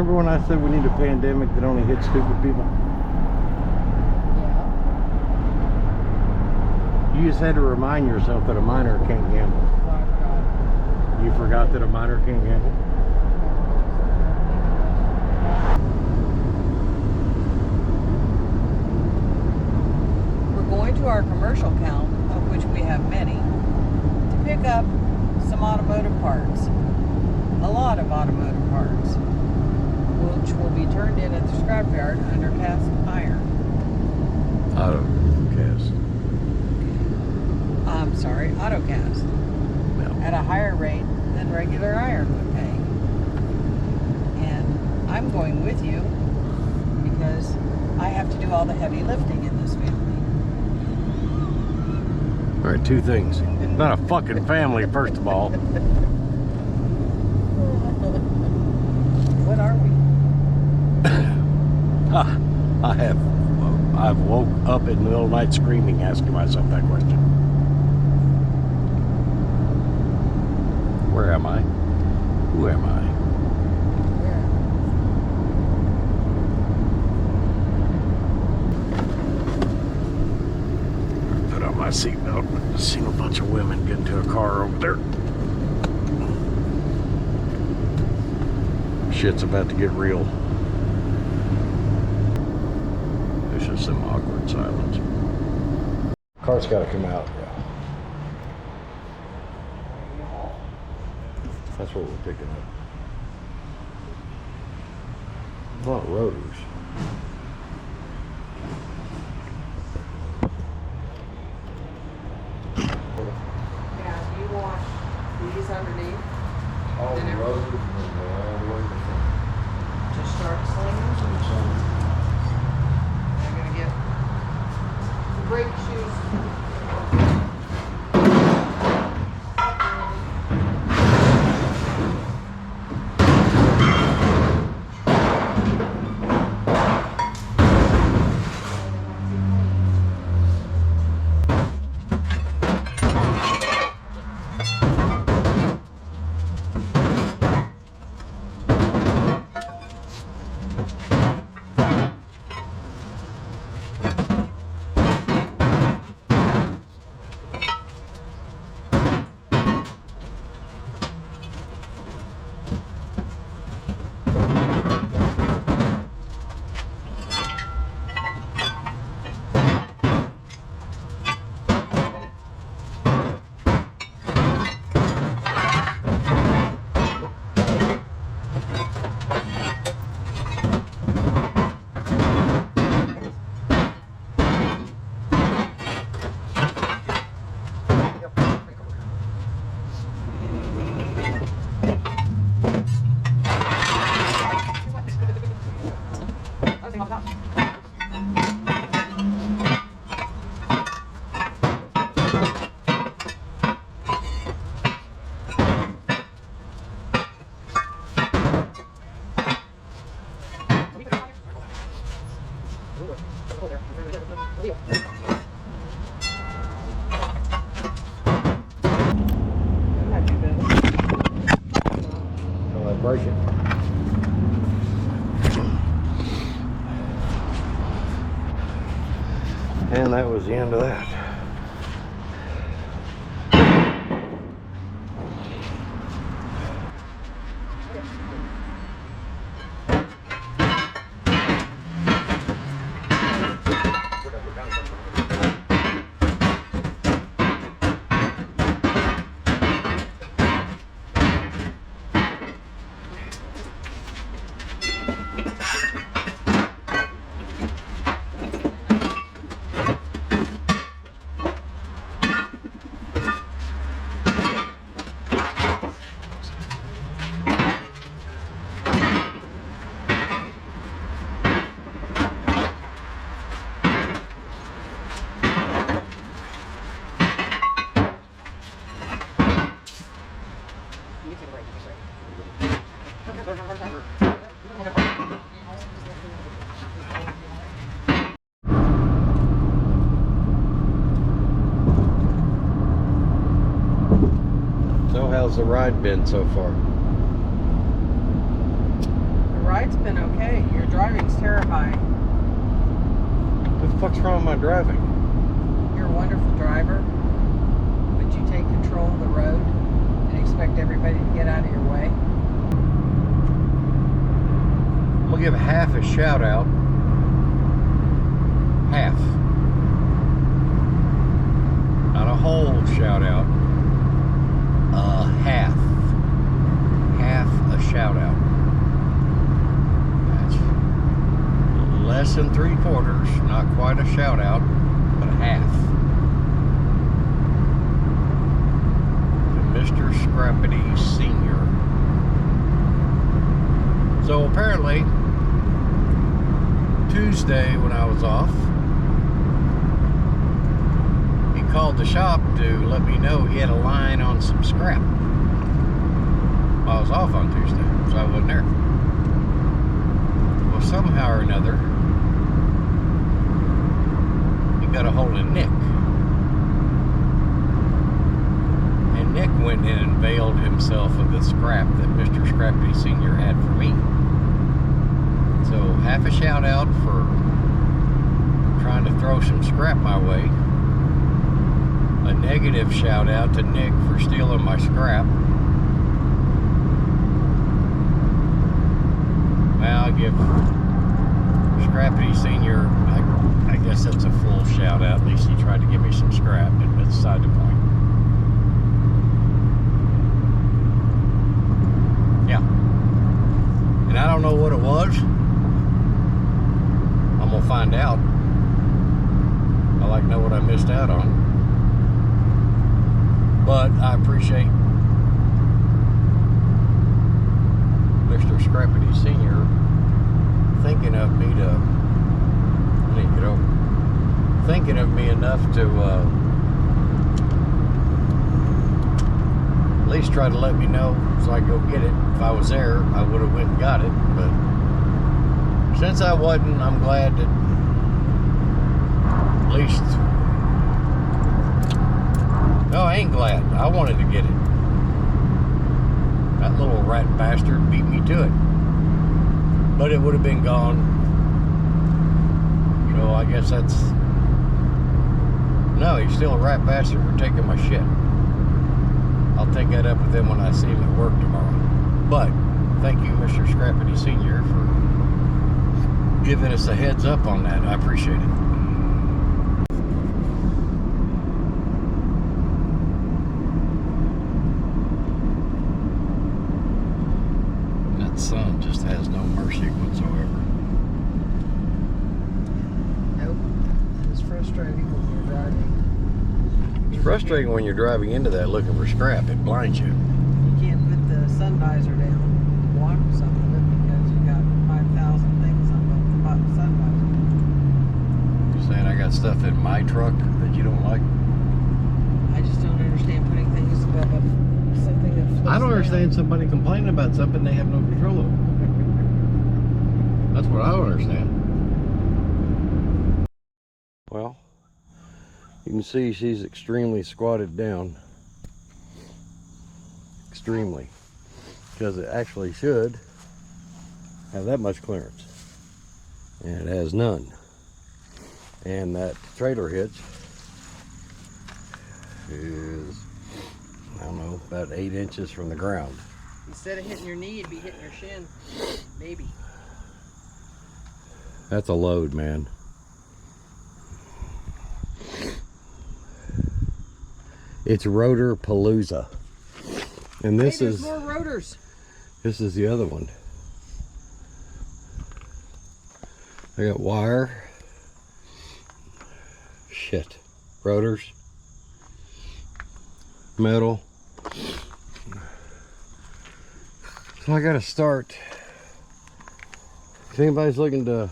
remember when I said we need a pandemic that only hits stupid people? Yeah. You just had to remind yourself that a minor can't gamble. Well, I forgot. You forgot that a minor can't gamble? We're going to our commercial count, of which we have many, to pick up some automotive parts. A lot of automotive parts, which will be turned in at the scrapyard under cast iron. I'm sorry, autocast. No. At a higher rate than regular iron would pay. And I'm going with you because I have to do all the heavy lifting in this family. All right, two things. Not a fucking family, first of all. What are we? I've woke up in the middle of the night screaming, asking myself that question. Where am I? Who am I? Put on my seatbelt. I've seen a bunch of women get into a car over there. Shit's about to get real. There's just some awkward silence. Car's got to come out, yeah. That's what we're picking up. A lot of rotors. Yeah, you want these underneath? All the rotors and all the way to the front. Just start slinging. I'm gonna get the brake shoes. Break it. And that was the end of that. So how's the ride been so far? The ride's been okay. Your driving's terrifying. What the fuck's wrong with my driving? You're a wonderful driver, but you take control of the road and expect everybody to get out of your way. I'm gonna give half a shout out. Half. Not a whole shout out. Half. Half a shout out. That's less than 3/4. Not quite a shout out, but a half. To Mr. Scrappity Sr. So apparently, Tuesday when I was off, he called the shop to let me know he had a line on some scrap. I was off on Tuesday, so I wasn't there. Well, somehow or another, he got a hold of Nick. And Nick went in and availed himself of the scrap that Mr. Scrappy Sr. had for me. So, half a shout out for trying to throw some scrap my way. A negative shout out to Nick for stealing my scrap. Well, I'll give Scrappy Sr., I guess that's a full shout out. At least he tried to give me some scrap, but that's beside the point. Yeah. And I don't know what it was. I'm gonna find out. I like to know what I missed out on. But I appreciate Mr. Scrappity Sr. thinking of me to, thinking of me enough to at least try to let me know so I go get it. If I was there, I would have went and got it, but since I wasn't, I'm glad that at least, no, I ain't glad. I wanted to get it. That little rat bastard beat me to it. But it would have been gone. So I guess that's... No, he's still a rat bastard for taking my shit. I'll take that up with him when I see him at work tomorrow. But, thank you, Mr. Scrappity Sr. for giving us a heads up on that. I appreciate it. Sun just has no mercy whatsoever. Nope. It's frustrating when you're driving. It's frustrating when you're driving into that looking for scrap. It blinds you. You can't put the sun visor down and block some of it because you got 5,000 things on the sun visor. You're saying I got stuff in my truck that you don't like? I just don't understand putting things above something that floats I don't down. understand somebody complaining about something they have no control over. That's what I don't understand. Well, you can see she's extremely squatted down. Extremely. Because it actually should have that much clearance. And it has none. And that trailer hitch is, I don't know, about 8 inches from the ground. Instead of hitting your knee, you'd be hitting your shin. Maybe. That's a load, man. It's Rotor Palooza. And this there's is more rotors. This is the other one. I got wire. Shit. Rotors. Metal. So I gotta start. If anybody's looking to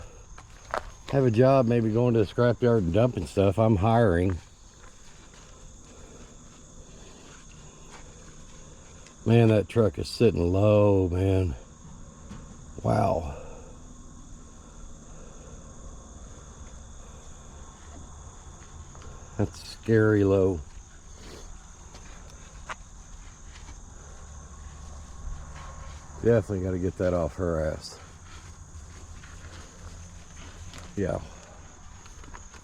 have a job, maybe going to a scrapyard and dumping stuff, I'm hiring. Man, that truck is sitting low, man. Wow. That's scary low. Definitely got to get that off her ass. Yeah,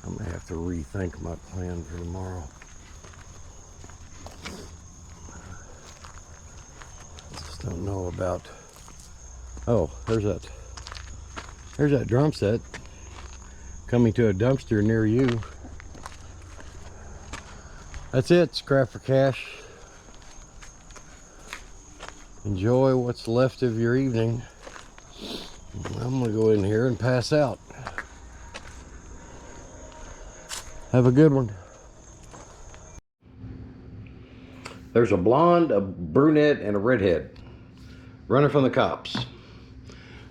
I'm gonna have to rethink my plan for tomorrow. Just don't know about. Oh, there's that drum set coming to a dumpster near you. That's it. Scrap for cash. Enjoy what's left of your evening. I'm gonna go in here and pass out. Have a good one. There's a blonde, a brunette, and a redhead running from the cops.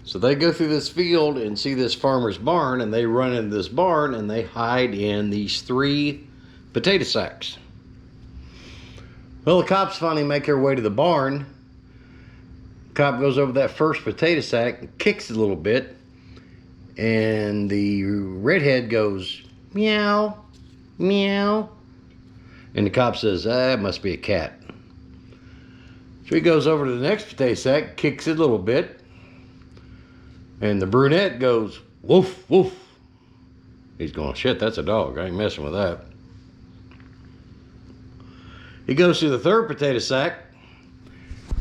So they go through this field and see this farmer's barn, and they run into this barn and they hide in these 3 potato sacks. Well, the cops finally make their way to the barn. Cop goes over that first potato sack and kicks it a little bit, and the redhead goes meow, meow, and the cop says, it must be a cat. So he goes over to the next potato sack, kicks it a little bit, and the brunette goes woof, woof. He's going, shit, that's a dog, I ain't messing with that. He goes to the third potato sack,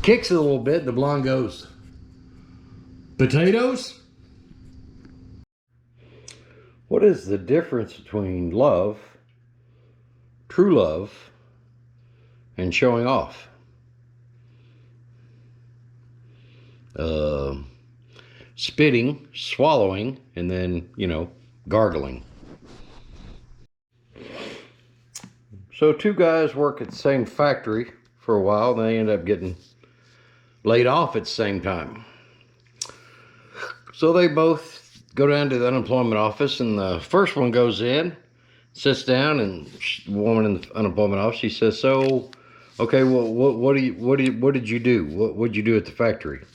kicks it a little bit, the blonde goes, potatoes? What is the difference between love, true love, and showing off? Spitting, swallowing, and then, gargling. So 2 guys work at the same factory for a while, and they end up getting laid off at the same time. So they both go down to the unemployment office, and the first one goes in, sits down, and the woman in the unemployment office, she says, so, okay, well, what did you do? What did you do at the factory?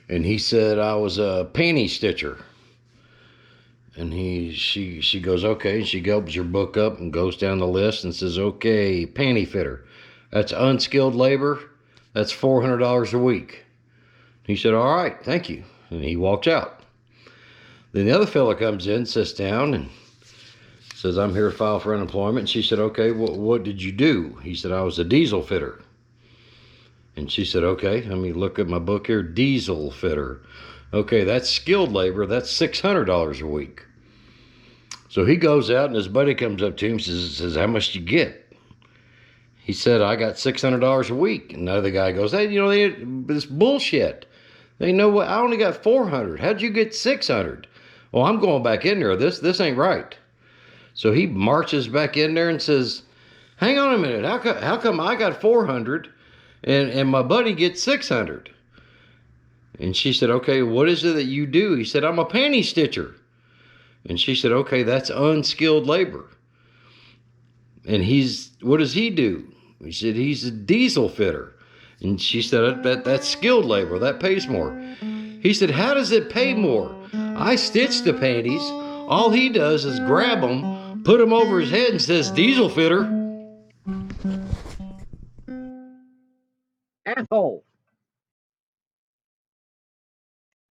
And he said, I was a panty stitcher. And she goes, okay. And she opens her book up and goes down the list and says, okay, panty fitter. That's unskilled labor. That's $400 a week. He said, all right, thank you. And he walks out. Then the other fella comes in, sits down, and says, I'm here to file for unemployment. And she said, okay, what did you do? He said, I was a diesel fitter. And she said, okay, let me look at my book here, diesel fitter. Okay, that's skilled labor. That's $600 a week. So he goes out, and his buddy comes up to him and says, how much do you get? He said, I got $600 a week. And the other guy goes, hey, this bullshit. They know what, I only got 400. How'd you get 600? Well, I'm going back in there. This ain't right. So he marches back in there and says, hang on a minute. How come I got 400 and my buddy gets 600? And she said, okay, what is it that you do? He said, I'm a panty stitcher. And she said, okay, that's unskilled labor. And what does he do? He said, he's a diesel fitter. And she said, that's skilled labor. That pays more. He said, how does it pay more? I stitch the panties. All he does is grab them, put them over his head and says, diesel fitter.